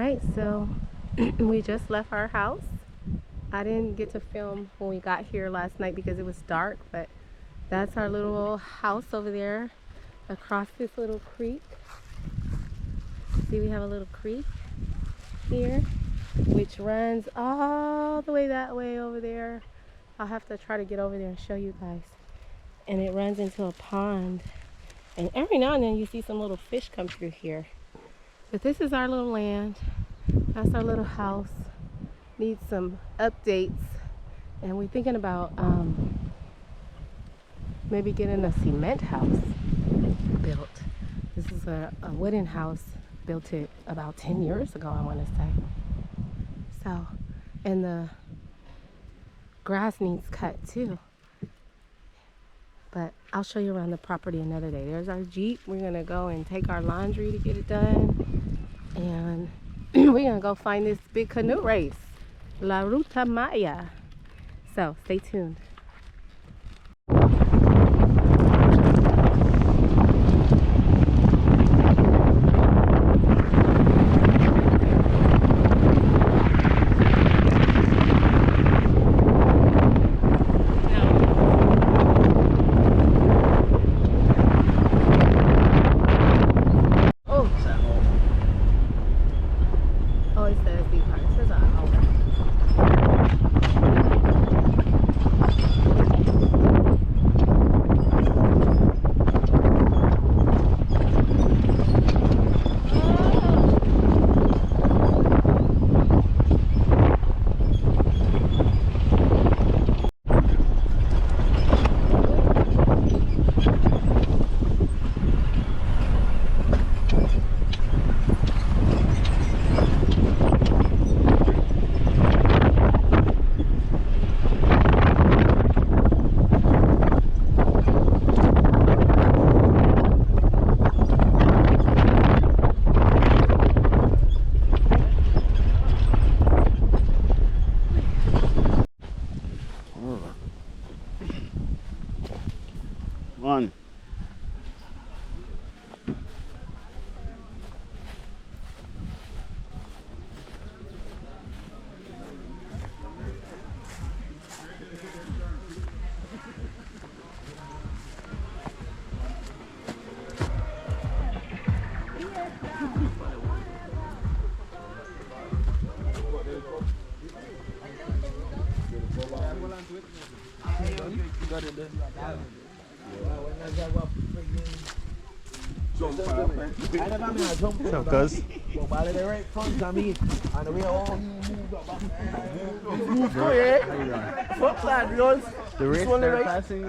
right, so we just left our house. I didn't get to film when we got here last night because it was dark, but that's our little house over there across this little creek. See, we have a little creek here which runs all the way that way over there. I'll have to try to get over there and show you guys. And it runs into a pond, and every now and then you see some little fish come through here. But this is our little land. That's our little house. Needs some updates, and we're thinking about maybe getting a cement house built. This is a wooden house, built it about 10 years ago, I want to say. So, and the grass needs cut too. But I'll show you around the property another day. There's our Jeep. We're gonna go and take our laundry to get it done. And we're gonna go find this big canoe race, La Ruta Maya. So stay tuned. One. So, cuz. The race they're passing.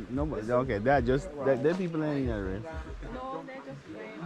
No, but okay, that just that people in that race. No, they're just playing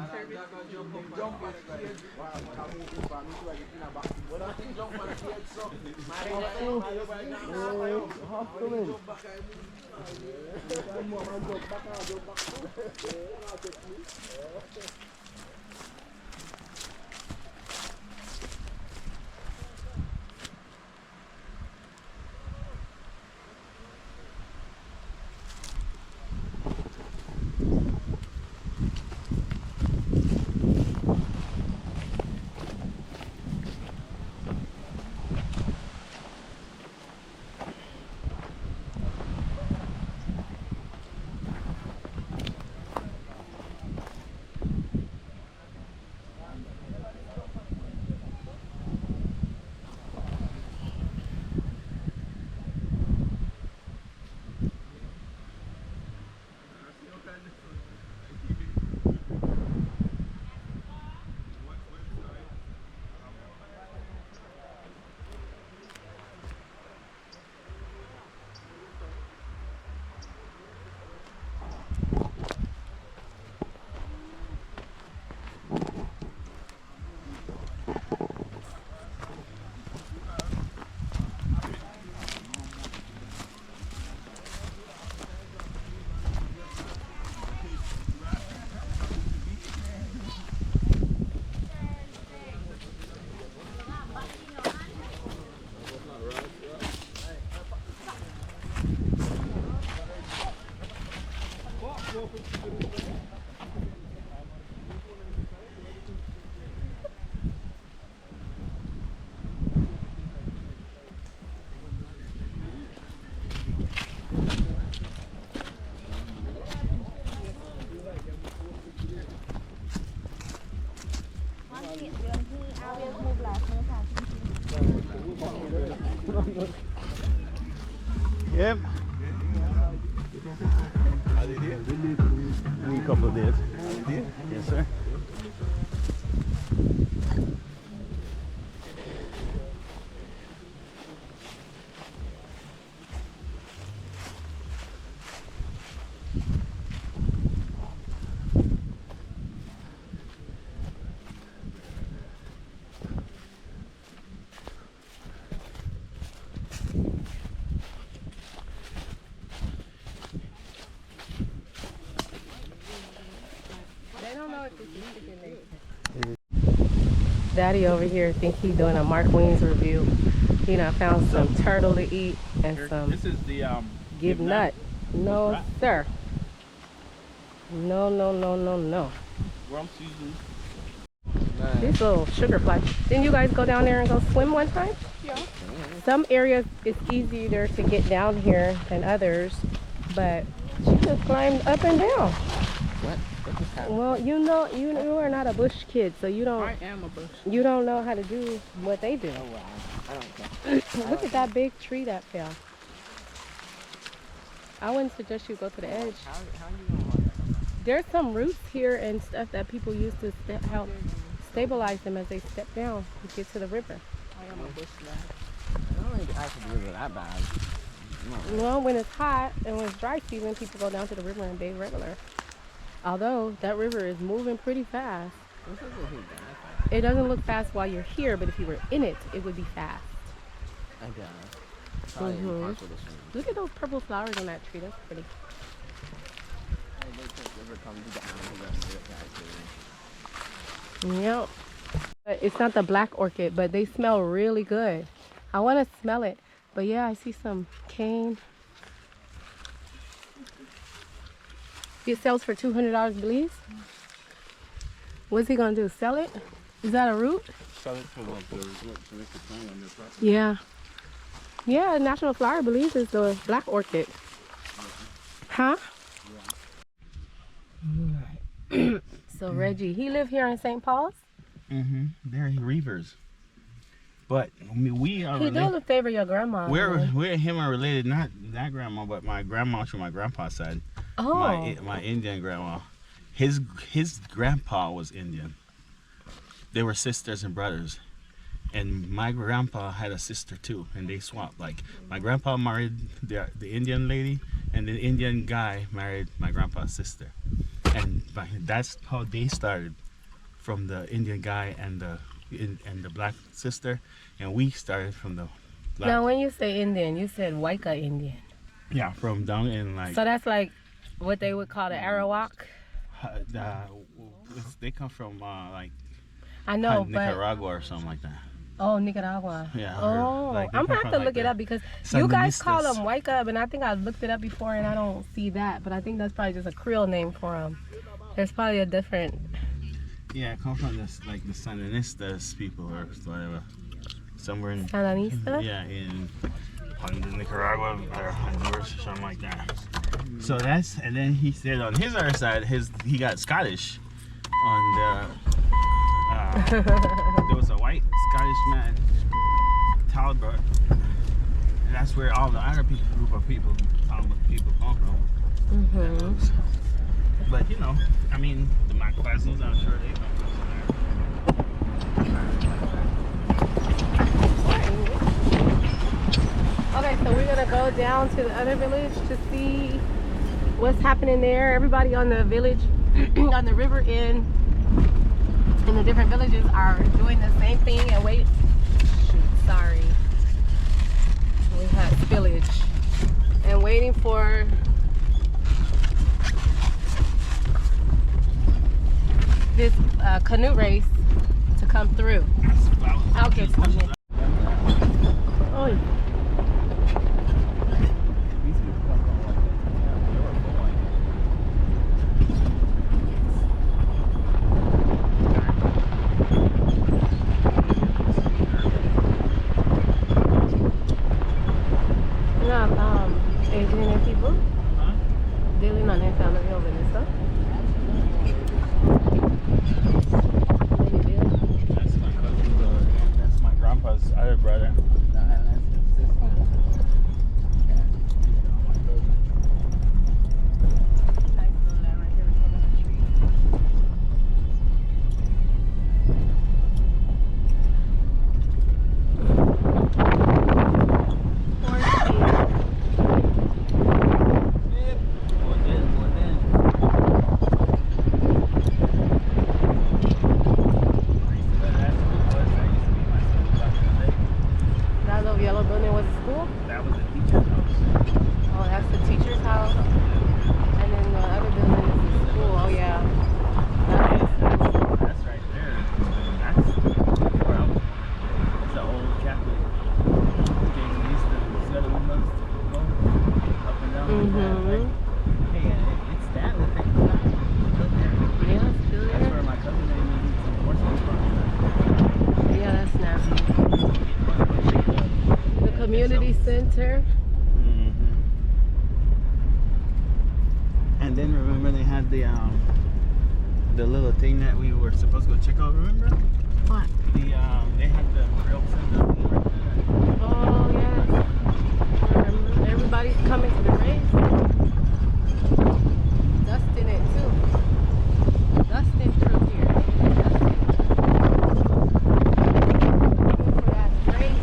Yep. Need a couple of days. Yes, sir. They don't know if this is chicken leg. Daddy over here think he's doing a Mark Wings review. You know, found some turtle to eat and some This is the give nut. No, sir. No, no, no, no, no. rum season. These little sugar flies. Didn't you guys go down there and go swim one time? Yeah. Some areas it's easier to get down here than others, but she just climbed up and down. What? What just happened? Well, you are not a bush kid, so you I am a bush. don't know how to do what they do. Oh wow. I don't care. Look at that big tree that fell. I wouldn't suggest you go to the edge. How you gonna There's some roots here and stuff that people use to help stabilize them as they step down to get to the river. I am a bush rat. I don't think I could do it that bad. No. Well, when it's hot and when it's dry season, people go down to the river and bathe regular. Although that river is moving pretty fast. This isn't too bad. It doesn't look fast while you're here, but if you were in it, it would be fast. I guess. Probably Mhm. for this one. Look at those purple flowers on that tree. That's pretty. Yep. But it's not the black orchid, but they smell really good. I want to smell it. But yeah, I see some cane. It sells for $200 Belize. What's he gonna do? Sell it? Is that a root? Sell it for what? To make the plant on their property. Yeah. Yeah, national flower Belize is the black orchid. Huh? So Reggie, he lived here in St. Paul's? Mm-hmm. They're Reavers. But I mean, we are He related. does favor your grandma. We're him are related, not that grandma, but my grandma from my grandpa's side. Oh. My Indian grandma. His grandpa was Indian. They were sisters and brothers. And my grandpa had a sister too, and they swapped. Like my grandpa married the Indian lady, and the Indian guy married my grandpa's sister. And that's how they started, from the Indian guy and the black sister, and we started from the black. Now, when you say Indian, you said Waika Indian. Yeah, from down in like. So that's like what they would call the Arawak. They come from like I know, but Nicaragua or something like that. oh, Nicaragua. Yeah. Oh, like they I'm come gonna have from, to like, look it the up because you guys call Sandinistas. them Waika, and I think I looked it up before and I don't see that, but I think that's probably just a Creole name for them. There's probably a different. Yeah, it come from this like the Sandinistas people or whatever. Somewhere in Sandanista? yeah, in Nicaragua or Honduras or something like that. So that's, and then he said on his other side, he got Scottish on the there was a white Scottish man, Talbot, and that's where all the other group of people come from. Mm-hmm. But you know, I mean, the my cousins, I'm sure they come from Okay, so we're gonna go down to the other village to see what's happening there. Everybody on the village, on the river end, in the different villages are doing the same thing and wait. Shoot, sorry. We had spillage and waiting for this canoe race to come through. I'll get some. Oh. Asian people, dealing on their family over this, huh? That's my cousin. That's my grandpa's other brother. community center. Mm-hmm. And then remember they had the little thing that we were supposed to go check out. Remember? What? They had the grill set up right there. Oh yes. Remember, everybody's coming to the race. Dustin it too. Dustin through here. Dustin. For that race.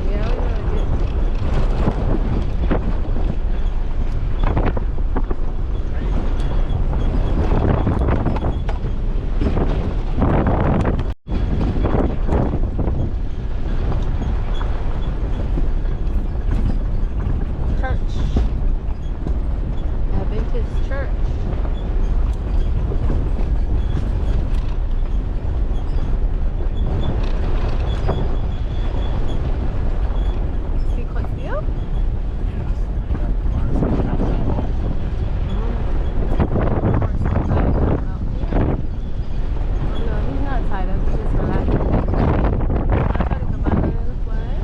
Yeah, we gotta get. Church. Adventist church. See Cotfield? Oh no, he's not tied up. He's just relaxing. I'll try to come out of the flag.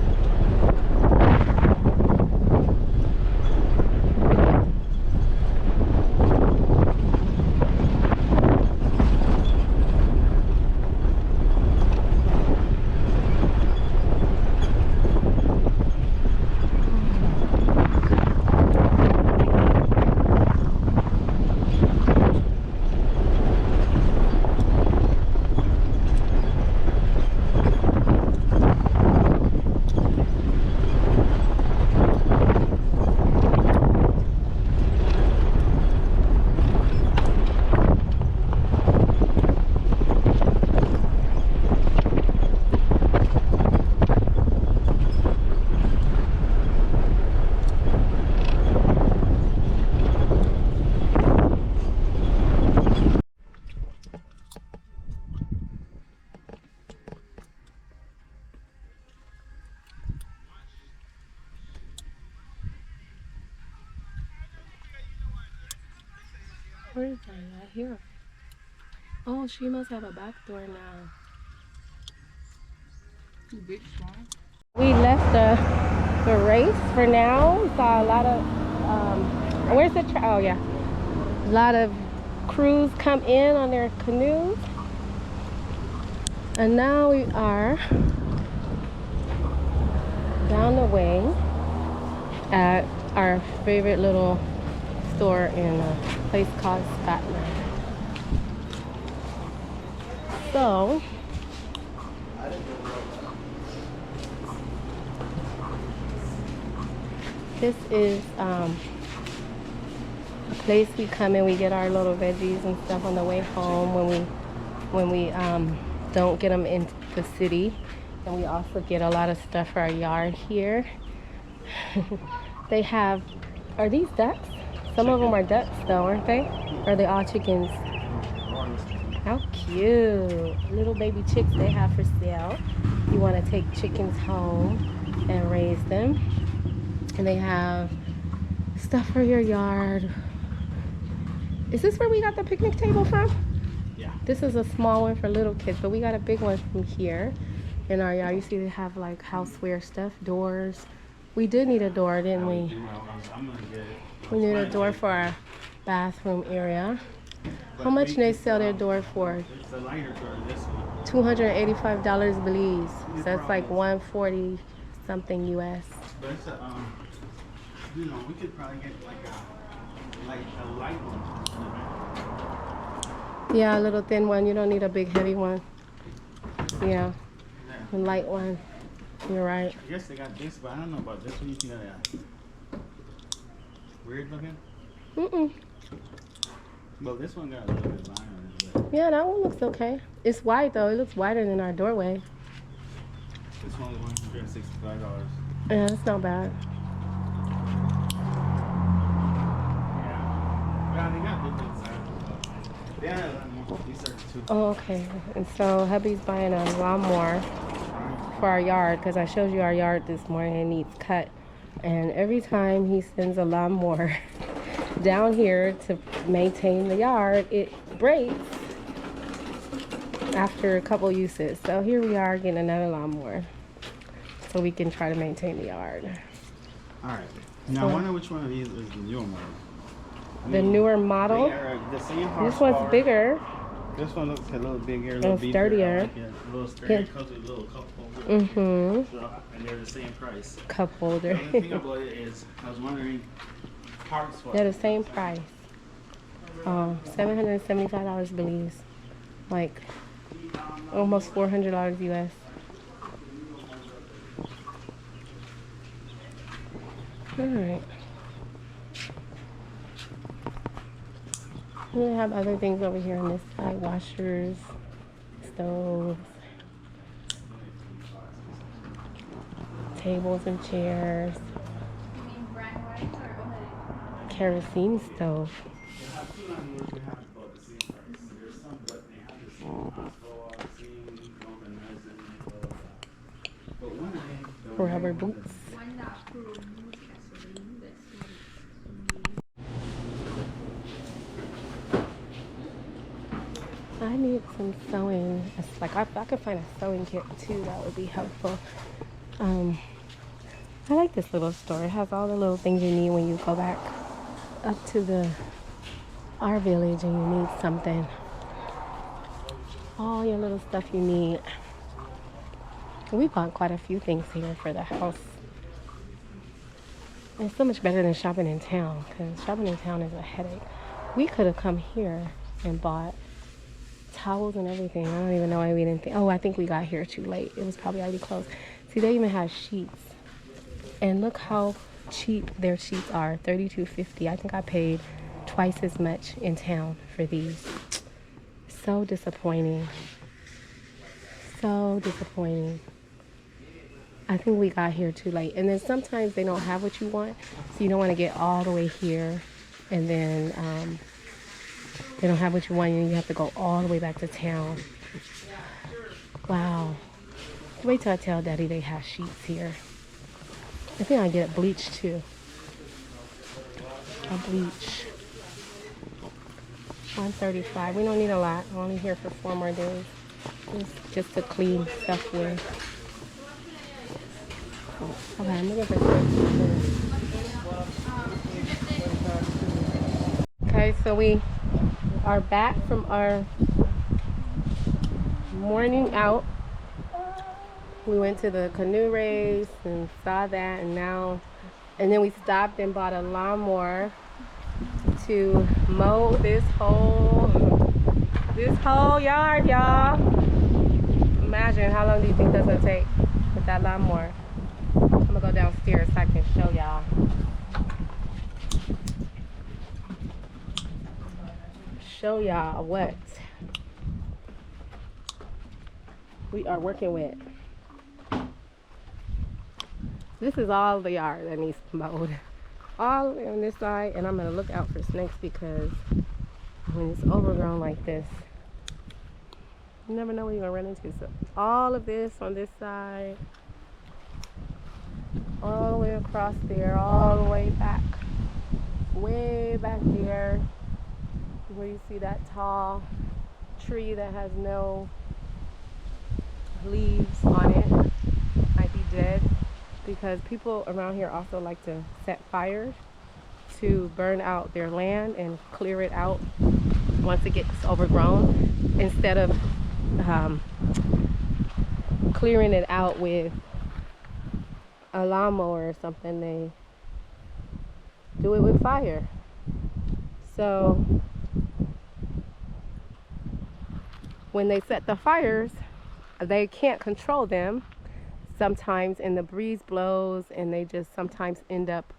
Where is that at here? Oh, she must have a back door now. Too big, strong. We left the race for now. We saw a lot of where's the oh yeah, a lot of crews come in on their canoes, and now we are down the way at our favorite little store in a place called Scotland. So this is a place we come and we get our little veggies and stuff on the way home when we don't get them in the city, and we also get a lot of stuff for our yard here. They have, are these ducks? Some of them are ducks though, aren't they? Or are they all chickens? How cute. Little baby chicks they have for sale. You want to take chickens home and raise them. And they have stuff for your yard. Is this where we got the picnic table from? Yeah. This is a small one for little kids, but we got a big one from here in our yard. You see they have like houseware stuff, doors. We did need a door, didn't we? I'm gonna get it. We need a door for our bathroom area. How much do they sell their door for? It's a lighter door, this one. $285 Belize. So that's like 140 something US. But it's a, you know, we could probably get like a light one. Yeah, a little thin one. You don't need a big heavy one. Yeah, a light one. You're right. I guess they got this, but I don't know about this one. You think that weird looking? Mm-mm. Well, this one got a little bit of line on it, but Yeah, that one looks okay. It's wide though. It looks wider than our doorway. this one was $165. Yeah, that's not bad. Yeah, they got different sizes. They had a lot more. These are two. Oh, okay. And so hubby's buying a lawnmower. for our yard because I showed you our yard this morning. It needs cut. And every time he sends a lawnmower down here to maintain the yard, it breaks after a couple uses. So here we are getting another lawnmower so we can try to maintain the yard. All right. Now, I wonder which one of these is the newer model. The newer model. They are the same This horsepower. one's bigger. This one looks a little bigger, a little And sturdier. Like a little sturdier. It comes with a little cup holder. Mm-hmm. So, and they're the same price. Cup holder. The other thing about it is, I was wondering, parts. They're the same price. $775 Belize. Like almost $400 US. Alright. We have other things over here on this side. Washers, stoves, tables and chairs. Kerosene stove. Rubber boots. I need some sewing. It's like if I could find a sewing kit too, that would be helpful. I like this little store. It has all the little things you need when you go back up to our village and you need something. All your little stuff you need. We bought quite a few things here for the house. It's so much better than shopping in town because shopping in town is a headache. We could have come here and bought towels and everything. I don't even know why we didn't think. Oh, I think we got here too late. It was probably already closed. See, they even have sheets. And look how cheap their sheets are. $32.50. I think I paid twice as much in town for these. So disappointing. So disappointing. I think we got here too late. And then sometimes they don't have what you want. So you don't want to get all the way here. And then they don't have what you want and you have to go all the way back to town. Wow. Wait till I tell Daddy they have sheets here. I think I'll get it bleached too. I'll bleach. $135. We don't need a lot. I'm only here for 4 more days. It's just to clean stuff with. Okay, I'm looking for things. Okay, so we are back from our morning out. We went to the canoe race and saw that, and then we stopped and bought a lawnmower to mow this whole yard, y'all. Imagine how long do you think that's gonna take with that lawnmower? I'm gonna go downstairs so I can show y'all. Show y'all what we are working with. This is all the yard that needs mowed. All on this side, and I'm gonna look out for snakes because when it's overgrown like this, you never know what you're gonna run into. So all of this on this side, all the way across there, all the way back there, where you see that tall tree that has no leaves on it, might be dead. Because people around here also like to set fires to burn out their land and clear it out once it gets overgrown, instead of clearing it out with a lawnmower or something. They do it with fire. So when they set the fires, they can't control them sometimes, and the breeze blows and they just sometimes end up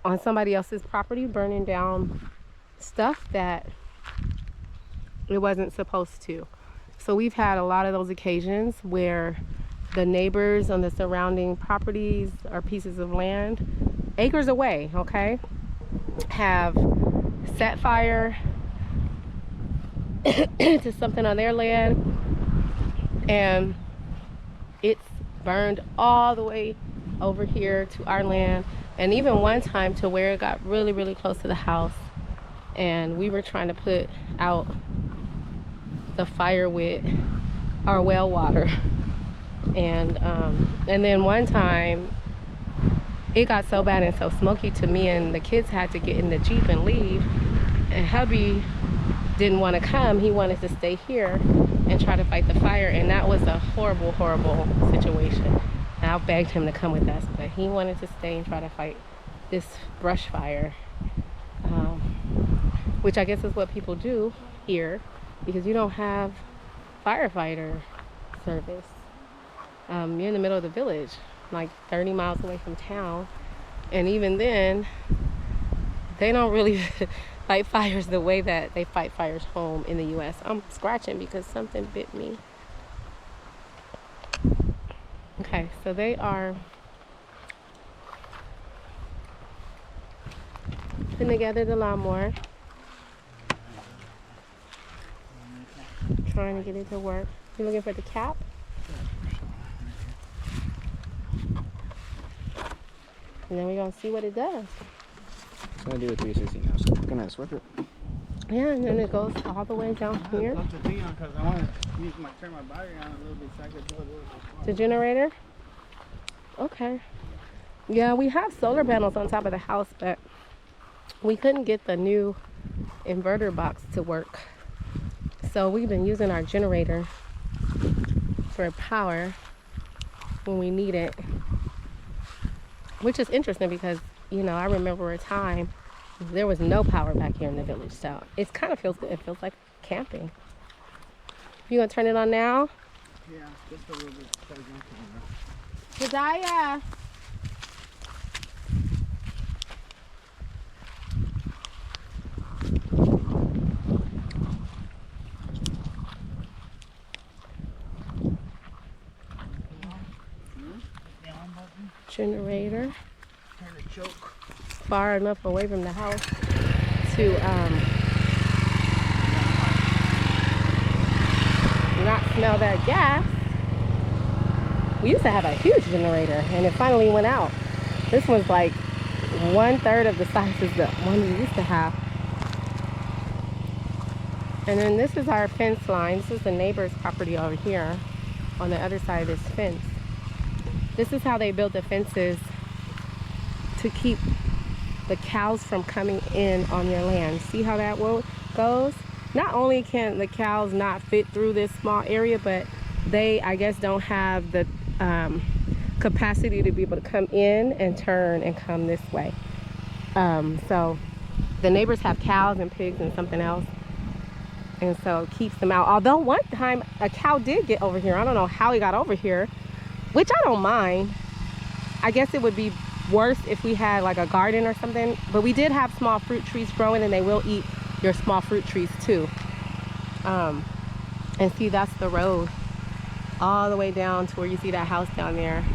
on somebody else's property burning down stuff that it wasn't supposed to. So we've had a lot of those occasions where the neighbors on the surrounding properties or pieces of land, acres away, okay, have set fire to something on their land, and it's burned all the way over here to our land, and even one time to where it got really, really close to the house, and we were trying to put out the fire with our well water. And then one time it got so bad and so smoky to me and the kids had to get in the Jeep and leave, and hubby didn't want to come. He wanted to stay here and try to fight the fire, and that was a horrible, horrible situation. And I begged him to come with us, but he wanted to stay and try to fight this brush fire, which I guess is what people do here because you don't have firefighter service. You're in the middle of the village, like 30 miles away from town, and even then they don't really fight fires the way that they fight fires home in the US. I'm scratching because something bit me. Okay, so they are putting together the lawnmower, trying to get it to work. You looking for the cap? And then we're gonna see what it does. It's gonna do a 360 now, so I'm gonna switch it. Yeah, and then it goes all the way down here. Up to be on because I want to turn my battery on a little bit so I can do a little bit. The generator? Okay. Yeah, we have solar panels on top of the house, but we couldn't get the new inverter box to work. So we've been using our generator for power when we need it. Which is interesting because, you know, I remember a time there was no power back here in the village. So it kind of feels good. It feels like camping. You gonna turn it on now? Yeah, just a little bit. Josiah. Generator. Trying to choke. Far enough away from the house to not smell that gas. We used to have a huge generator and it finally went out. This was like 1/3 of the size of the one we used to have. And then this is our fence line. This is the neighbor's property over here on the other side of this fence. This is how they build the fences to keep the cows from coming in on your land. See how that goes? Not only can the cows not fit through this small area, but they, I guess, don't have the capacity to be able to come in and turn and come this way. So the neighbors have cows and pigs and something else, and so it keeps them out. Although one time a cow did get over here. I don't know how he got over here, which I don't mind. I guess it would be worse if we had like a garden or something, but we did have small fruit trees growing and they will eat your small fruit trees too. And see, that's the road all the way down to where you see that house down there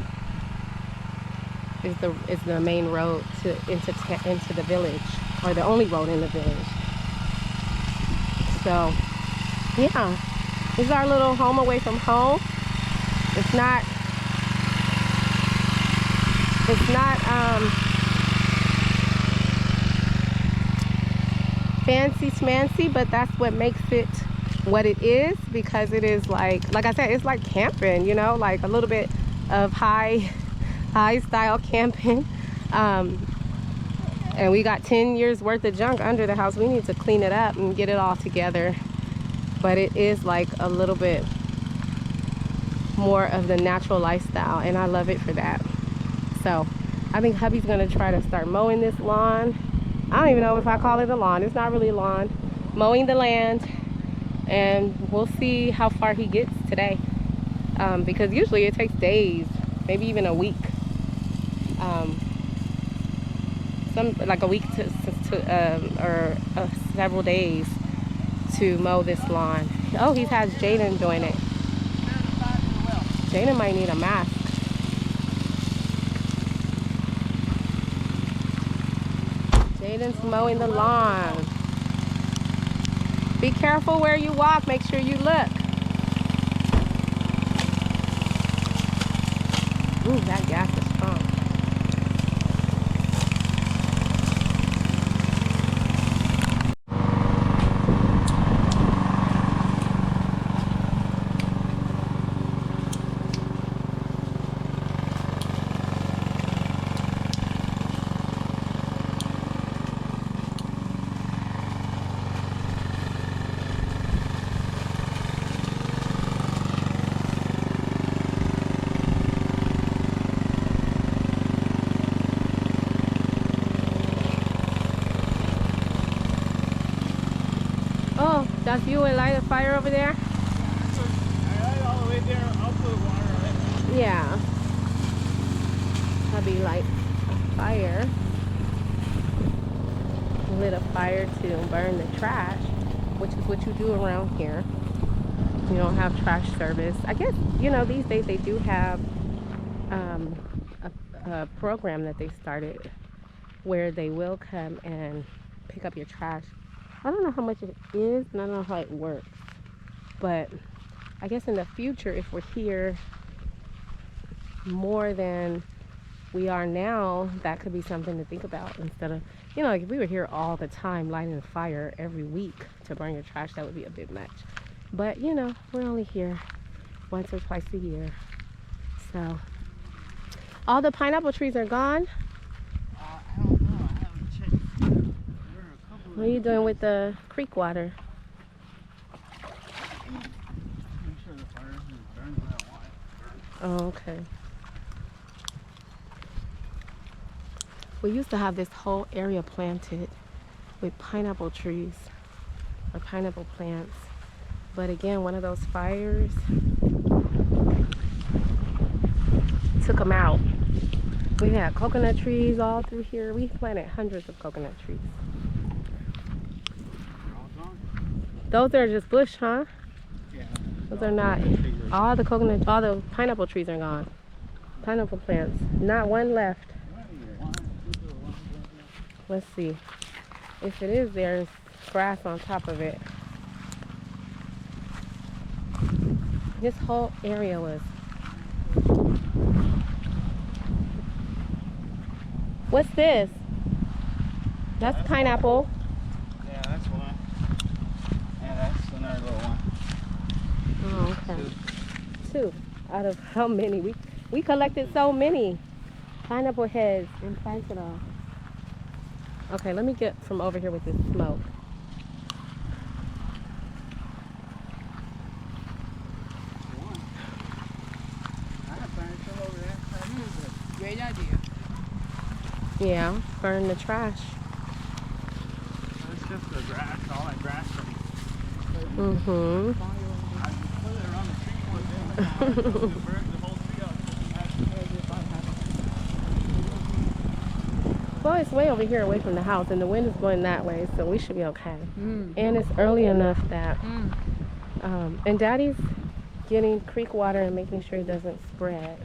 is the main road to into the village, or the only road in the village. So yeah, this is our little home away from home. It's not fancy schmancy, but that's what makes it what it is, because it is like I said, it's like camping, you know, like a little bit of high style camping. And we got 10 years worth of junk under the house. We need to clean it up and get it all together, but it is like a little bit more of the natural lifestyle, and I love it for that. So I think hubby's gonna try to start mowing this lawn. I don't even know if I call it a lawn. It's not really a lawn. Mowing the land, and we'll see how far he gets today, because usually it takes days, maybe even a week, like a week or several days to mow this lawn. Oh, he has Jaden doing it. Jaden might need a mask. Jaden's mowing the lawn. Be careful where you walk. Make sure you look. Ooh, that gas is strong. Oh, that's you and light a fire over there? I got it all the way there. I'll put water on it. Yeah. Hubby light a fire. Lit a fire to burn the trash, which is what you do around here. You don't have trash service. I guess, you know, these days they do have a program that they started where they will come and pick up your trash. I don't know how much it is and I don't know how it works, but I guess in the future, if we're here more than we are now, that could be something to think about. Instead of, you know, like if we were here all the time lighting a fire every week to burn your trash, that would be a bit much. But you know, we're only here once or twice a year. So all the pineapple trees are gone. I don't know. I haven't checked. There are a couple What are you doing with the creek water? Make sure the fire isn't burning what I want. Oh, okay. We used to have this whole area planted with pineapple trees or pineapple plants. But again, one of those fires took them out. We had coconut trees all through here. We planted hundreds of coconut trees. They're all gone. Those are just bush, huh? Yeah. Those are not. All the coconut, all the pineapple trees are gone. Pineapple plants. Not one left. Let's see. If it is, there's grass on top of it. This whole area was. What's this? That's pineapple. Yeah, that's one. Yeah, that's another little one. Oh, okay. Two out of how many? We collected so many pineapple heads and planted them. Okay, let me get from over here with this smoke. One. I have planted some over there. Great idea. Yeah, burn the trash. It's just the grass, all that grass. Mm-hmm. I put it around the tree one day. It burned the whole tree out. Well, it's way over here away from the house, and the wind is blowing that way, so we should be okay. And it's early enough that, and Daddy's getting creek water and making sure it doesn't spread.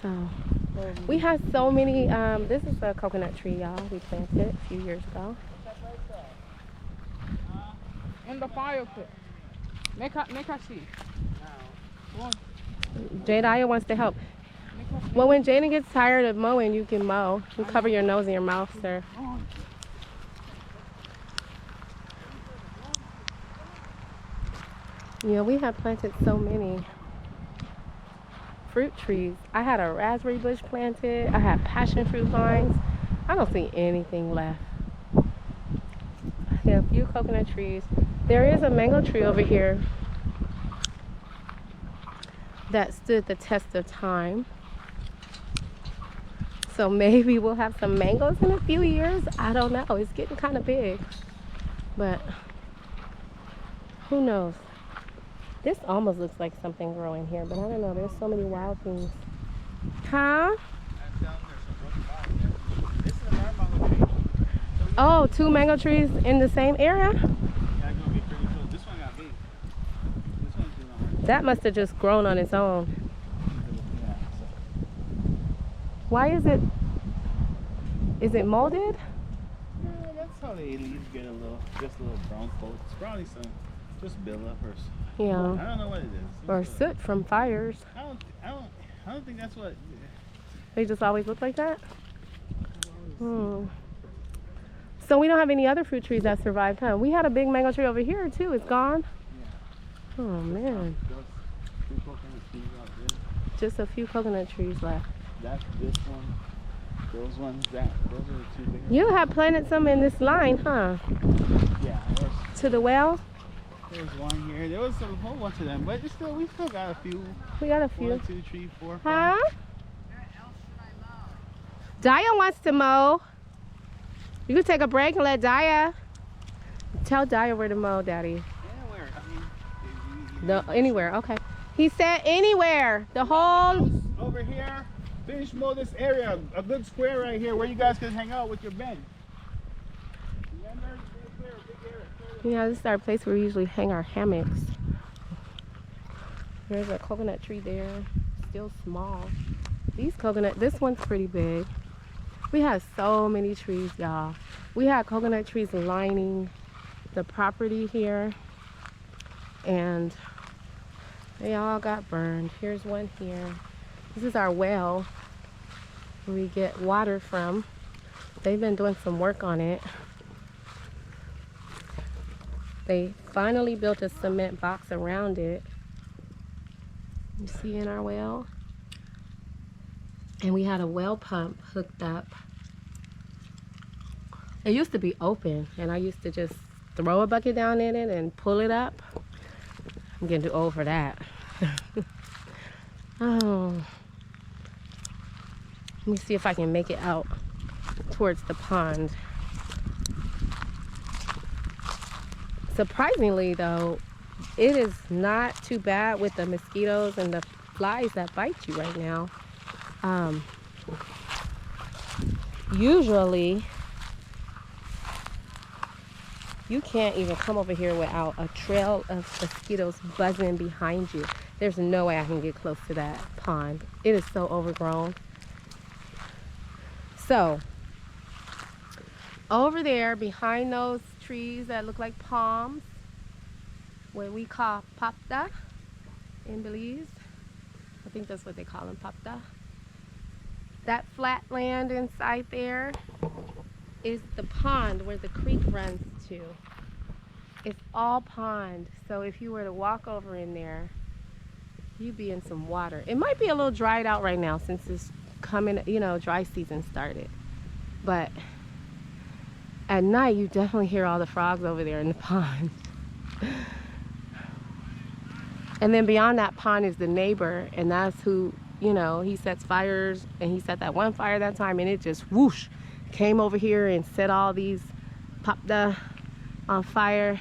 So, we have so many, this is a coconut tree, y'all, we planted a few years ago. In the fire pit. Make her see. Jadiah wants to help. Well, when Jaden gets tired of mowing, you can mow. You cover your nose and your mouth, sir. Yeah, we have planted so many fruit trees. I had a raspberry bush planted. I had passion fruit vines. I don't see anything left. There are a few coconut trees. There is a mango tree over here that stood the test of time. So maybe we'll have some mangoes in a few years. I don't know. It's getting kind of big. But who knows? This almost looks like something growing here, but I don't know. There's so many wild things. Huh? Oh, two mango trees in the same area? This one got big. This one's doing all right. That must have just grown on its own. Yeah, so. Why is it molded? Yeah, that's how they leaves get just a little brown coat. It's probably some Just build up or Yeah. I don't know what it is. Or soot from fires. I don't think that's what. They just always look like that? Hmm. So we don't have any other fruit trees that survived, huh? We had a big mango tree over here too. It's gone. Yeah. Oh man. Those two coconut trees out there. Just a few coconut trees left. That's this one. Those ones. Those are the two big. You have planted some in this line, huh? Yeah. To the well? There was one here. There was a whole bunch of them, but we still got a few. We got a few. 1, 2, 3, 4, 5. Huh? Daya wants to mow. You can take a break and let Daya. Tell Daya where to mow, Daddy. Anywhere. I mean, No, anywhere. Okay. He said anywhere. The whole. over here. Finish mow this area. A good square right here where you guys can hang out with your Ben. Remember? Clear a big area. Yeah, this is our place where we usually hang our hammocks. There's a coconut tree there. Still small. This one's pretty big. We have so many trees, y'all. We had coconut trees lining the property here, and they all got burned. Here's one here. This is our well where we get water from. They've been doing some work on it. They finally built a cement box around it. You see in our well? And we had a well pump hooked up. It used to be open, and I used to just throw a bucket down in it and pull it up. I'm getting too old for that. Oh. Let me see if I can make it out towards the pond. Surprisingly though, it is not too bad with the mosquitoes and the flies that bite you right now. Usually you can't even come over here without a trail of mosquitoes buzzing behind you. There's no way I can get close to that pond. It is so overgrown. So over there behind those trees that look like palms, what we call papta in Belize, I think that's what they call them, papta. That flat land inside there is the pond where the creek runs to. It's all pond, so if you were to walk over in there, you'd be in some water. It might be a little dried out right now since it's coming, you know, dry season started. But at night, you definitely hear all the frogs over there in the pond. And then beyond that pond is the neighbor, and that's who, you know, he sets fires, and he set that one fire that time, and it just whoosh came over here and set all these papta on fire.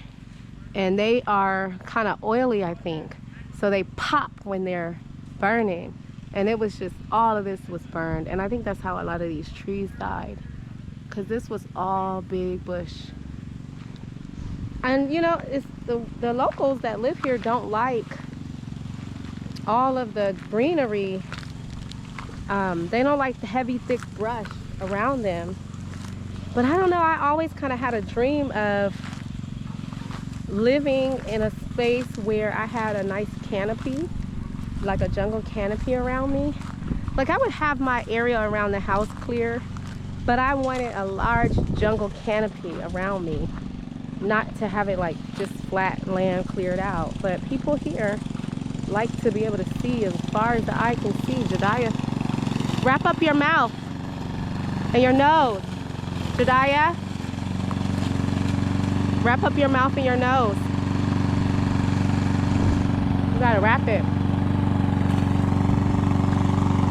And they are kind of oily, I think, so they pop when they're burning. And it was just, all of this was burned, and I think that's how a lot of these trees died, because this was all big bush. And you know, it's the locals that live here don't like all of the greenery. They don't like the heavy thick brush around them. But I don't know, I always kind of had a dream of living in a space where I had a nice canopy, like a jungle canopy around me. Like I would have my area around the house clear, but I wanted a large jungle canopy around me, not to have it like just flat land cleared out. But people here like to be able to see as far as the eye can see. Jediah, wrap up your mouth and your nose. Jediah, wrap up your mouth and your nose. You gotta wrap it.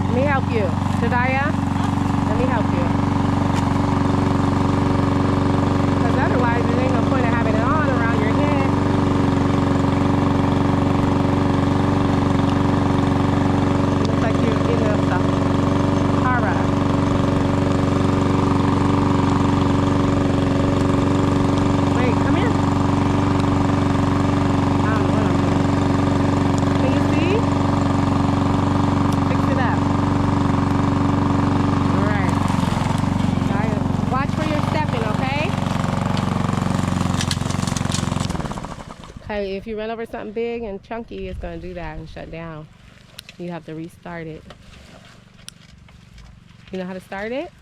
Let me help you. Jediah, let me help you. Because otherwise, there ain't no point in having it on around your head. It looks like you're getting a Sahara. Wait, come here. I don't know what I'm doing. Can you see? Fix it up. Alright. Okay, if you run over something big and chunky, it's gonna do that and shut down. You have to restart it. You know how to start it?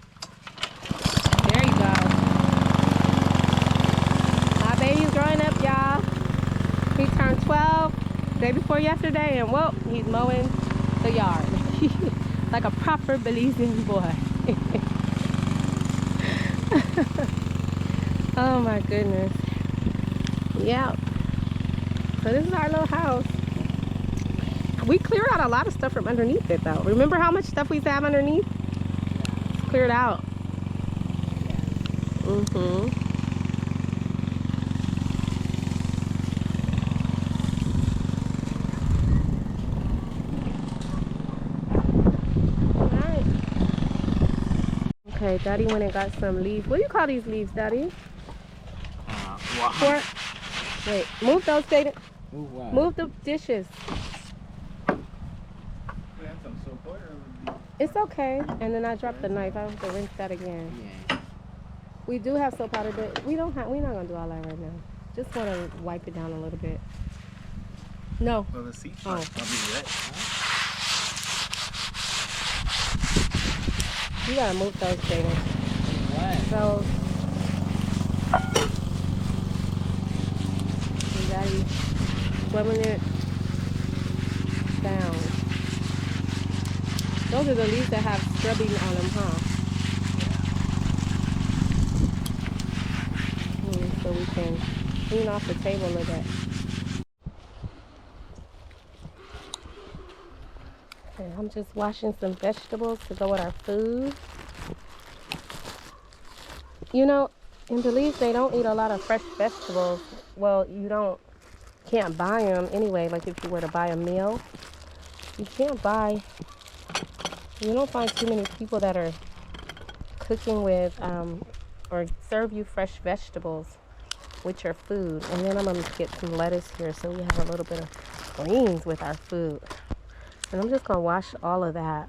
There you go. My baby's growing up, y'all. He turned 12 day before yesterday, and whoop, he's mowing the yard. Like a proper Belizean boy. Oh my goodness. Yep. So this is our little house. We cleared out a lot of stuff from underneath it though. Remember how much stuff we used to have underneath? It's cleared out. Mm-hmm. Okay, Daddy went and got some leaves. What do you call these leaves, Daddy? For, wait, move those, Jaden. Move what? Move the dishes. We have some soap water. It's okay. And then I dropped the knife. I have to rinse that again. Yeah. We do have soap powder, but we're not gonna do all that right now. Just want to wipe it down a little bit. No. Well, the seat Oh. I'll be wet. You gotta move those, Jaden. What? So, and Daddy swimming it down. Those are the leaves that have scrubbing on them, huh? So we can clean off the table a little bit. And I'm just washing some vegetables to go with our food. You know, in Belize, they don't eat a lot of fresh vegetables. Well, can't buy them anyway. Like if you were to buy a meal, you don't find too many people that are cooking with or serve you fresh vegetables with your food. And then I'm gonna get some lettuce here so we have a little bit of greens with our food. And I'm just gonna wash all of that.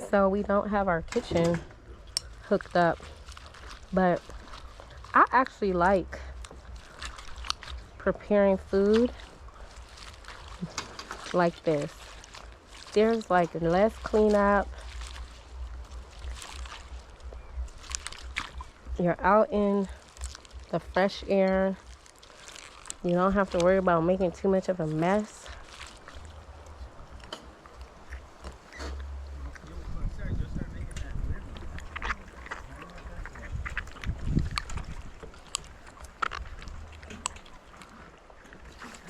So we don't have our kitchen hooked up, but I actually like preparing food like this. There's like less cleanup. You're out in the fresh air. You don't have to worry about making too much of a mess.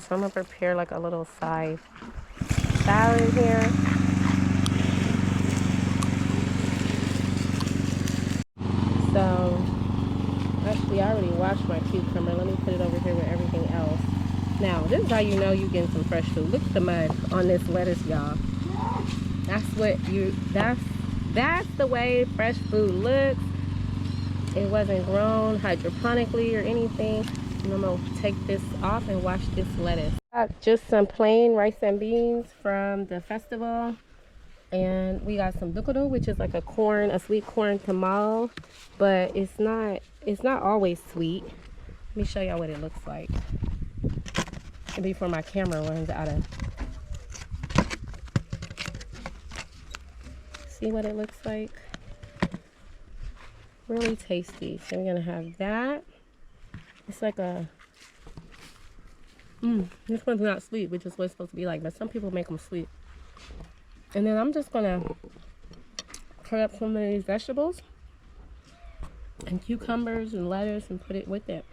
So I'm gonna prepare like a little side salad here. So actually I already washed my cucumber. Let me put it over here with everything else. Now this is how you know you're getting some fresh food. Look at the mud on this lettuce, y'all. That's the way fresh food looks. It wasn't grown hydroponically or anything. And I'm gonna take this off and wash this lettuce. Just some plain rice and beans from the festival. And we got some dukunu, which is like a sweet corn tamal, but it's not always sweet. Let me show y'all what it looks like. And before my camera runs out of. See what it looks like? Really tasty. So we're gonna have that. It's like a, this one's not sweet, which is what it's supposed to be like, but some people make them sweet. And then I'm just gonna cut up some of these vegetables and cucumbers and lettuce and put it with it.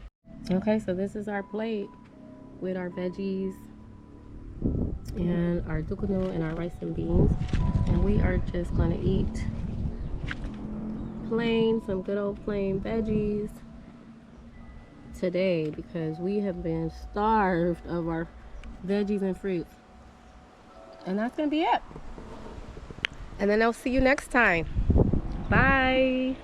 Okay, so this is our plate with our veggies and our dukunu and our rice and beans. And we are just gonna eat some good old plain veggies today because we have been starved of our veggies and fruit. And that's gonna be it. And then I'll see you next time. Bye.